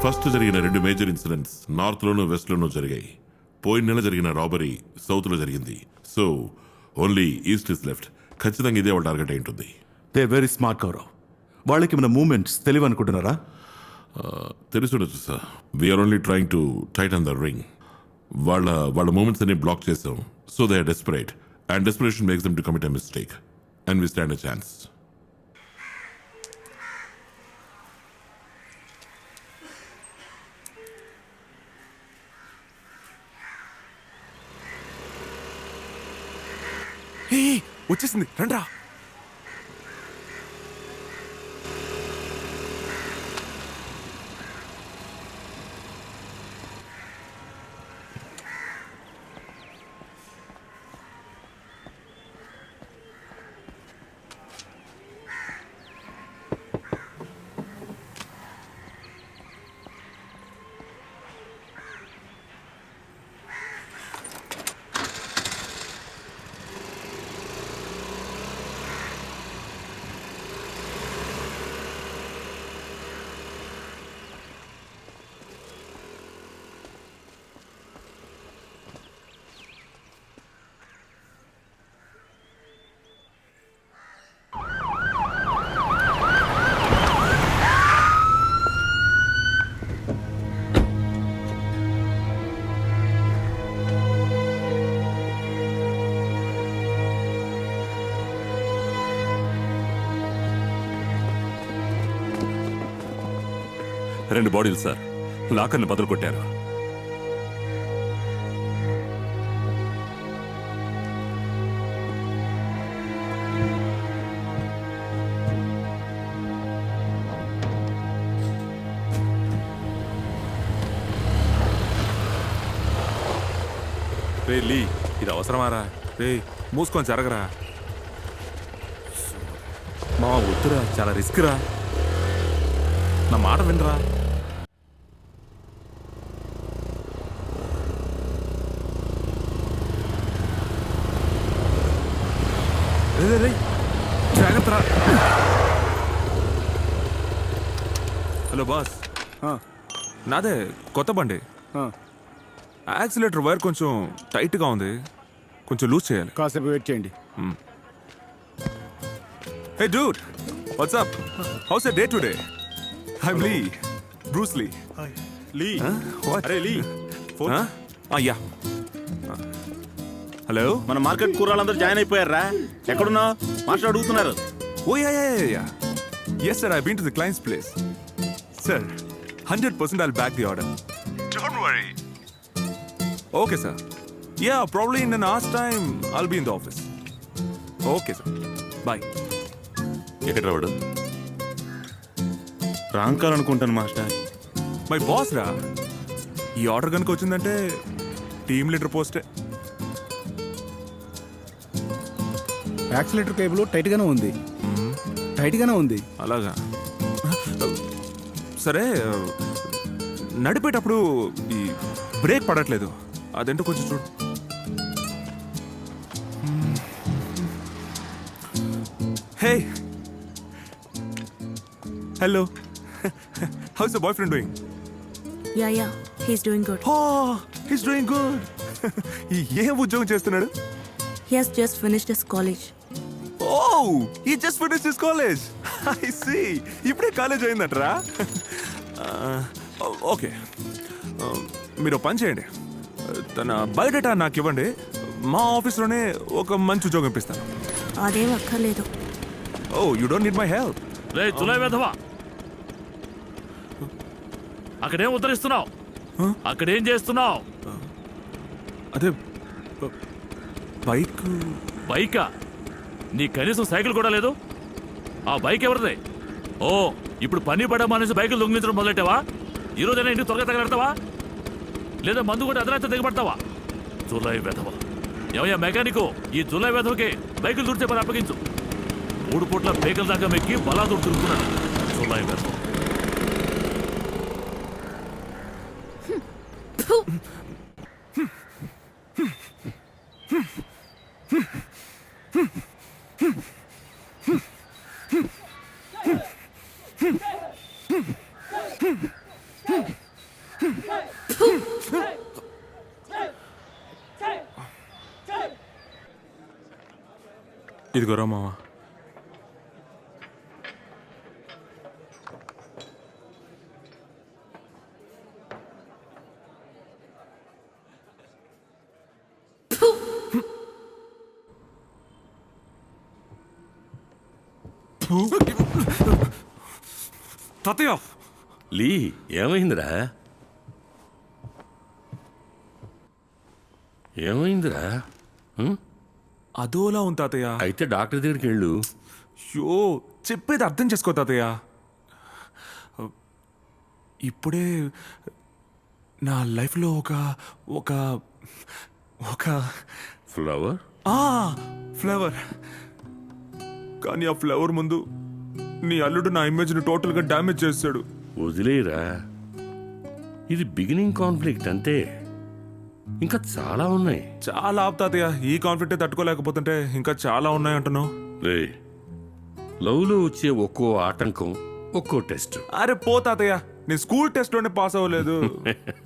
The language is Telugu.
ఫస్ట్ జరిగిన 2 మేజర్ ఇన్సిడెంట్స్ నార్త్లోనూ వెస్ట్లోనూ జరిగాయి. పోయిన నెల జరిగిన రాబరీ సౌత్లో జరిగింది. So only east is left. ఖచ్చితంగా ఇదే వాళ్ళ టార్గెట్ అయి ఉంటుంది. They very smart Gaurav. వాళ్ళకి మన మూమెంట్స్ తెలివి అనుకుంటున్నారా? తెలుసుండొచ్చు sir. We're only trying to tighten the ring. వాళ్ళ మూమెంట్స్ అన్ని బ్లాక్ చేసాం. So they are desperate and desperation makes them to commit a mistake and we stand a chance. వచ్చేసింది, రండ్రా. రెండు బాడీలు సార్, లాకర్ని బదులు కొట్టారు. రే లీ, ఇది అవసరమారా? రే మూసుకొని జరగరా. మా వద్దురా, చాలా రిస్క్ రా. నా మాట వినరా. జాగ్రత్త. హలో బాస్, నాదే కొత్త బండి. యాక్సిలేటర్ వైర్ కొంచెం టైట్గా ఉంది, కొంచెం లూజ్ చేయాలి. కాసేపు వెయిట్ చేయండి. Hey dude, what's up? How's a day today? I'm Lee, Bruce Lee. Lee, What? అరే లీ, ఫోన్. యా. హలో, మన మార్కెట్ కూరలందరూ జాయిన్ అయిపోయారా? ఎక్కడున్నావు? మాస్టర్ అడుగుతున్నారు. Oh yeah. Yes sir, I've been to the client's place. Sir, 100% I'll back the order. Don't worry. Okay sir. Yeah, probably in an hour's time I'll be in the office. Okay sir. Bye. ఎక్కడ రావడు? రాంగ్ కాల్ అనుకుంటాను మాస్టర్. మై బాస్ రా. ఈ ఆర్డర్ కనుక వచ్చిందంటే టీమ్ లీడర్ పోస్టే. యాక్సిలేటర్ కేబుల్ టైట్గానే ఉంది. అలాగా. సరే, నడిపేటప్పుడు ఈ బ్రేక్ పడట్లేదు, అదేంటో కొంచెం చూడు. Hey, hello, how's the boyfriend doing? Yeah, he's doing good. He's doing good. ఏం ఉద్యోగం చేస్తున్నాడు? He has just finished his college. Oh, he just finished his college. I see. ఇప్పుడే కాలేజ్ అయిందట్రా. ఓకే, మీరు పని చేయండి, తన బయోడేటా నాకు ఇవ్వండి. మా ఆఫీస్లోనే ఒక మంచి ఉద్యోగం ఇప్పిస్తాను. అదేం అక్కర్లేదు. Oh, you don't need my help. రే తులై వెధవా, అక్కడేం ఉద్ధరిస్తున్నావు? అక్కడేం చేస్తున్నావు? అదే బైక్. బైకా? నీ కనీసం సైకిల్ కూడా లేదు. ఆ బైక్ ఎవరిదే? ఓ, ఇప్పుడు పని పడమనేసి బైకులు దొంగిలించడం మొదలెట్టావా? ఈరోజైనా ఇంటికి త్వరగా తగలెడతావా, లేదా మందు కూడా అదనైతే దిగబడతావా? జూలై వెధవ. ఏమయ్యా మెకానికు, ఈ జూలై వెధవకి బైకులు దూడితే పని అప్పగించు. 3 పూట్ల బైకుల దాకా మెక్కి బలాదూరు తిరుగుతున్నాడు జూలై వెధవ. ఇదిగోరా మావా. తాతయ్య లీ ఏమైందిరా ఏమైందిరా ఉం? అదోలా ఉంది తాతయ్య. అయితే డాక్టర్ దగ్గరికి వెళ్ళు. షో చెప్పేది అర్థం చేసుకో తాతయ్య. ఇప్పుడే నా లైఫ్లో ఒక ఒక ఒక ఫ్లవర్ ఫ్లేవర్, కానీ ఆ ఫ్లేవర్ ముందు నీ అల్లుడు నా ఇమేజ్ని టోటల్గా డ్యామేజ్ చేస్తాడు. వదిలేరా, ఇది బిగినింగ్ కాన్ఫ్లిక్ట్ అంతే, ఇంకా చాలా ఉన్నాయి. చాలా ఆపుతాతయ్య, ఈ కాన్ఫ్లిక్టే తట్టుకోలేకపోతుంటే ఇంకా చాలా ఉన్నాయి అంటున్నావు. రే, లవ్లో వచ్చే ఒక్కో ఆటంకం ఒక్కో టెస్ట్. అరే పో తాతయ్య, నేను స్కూల్ టెస్ట్లోనే పాస్ అవ్వలేదు.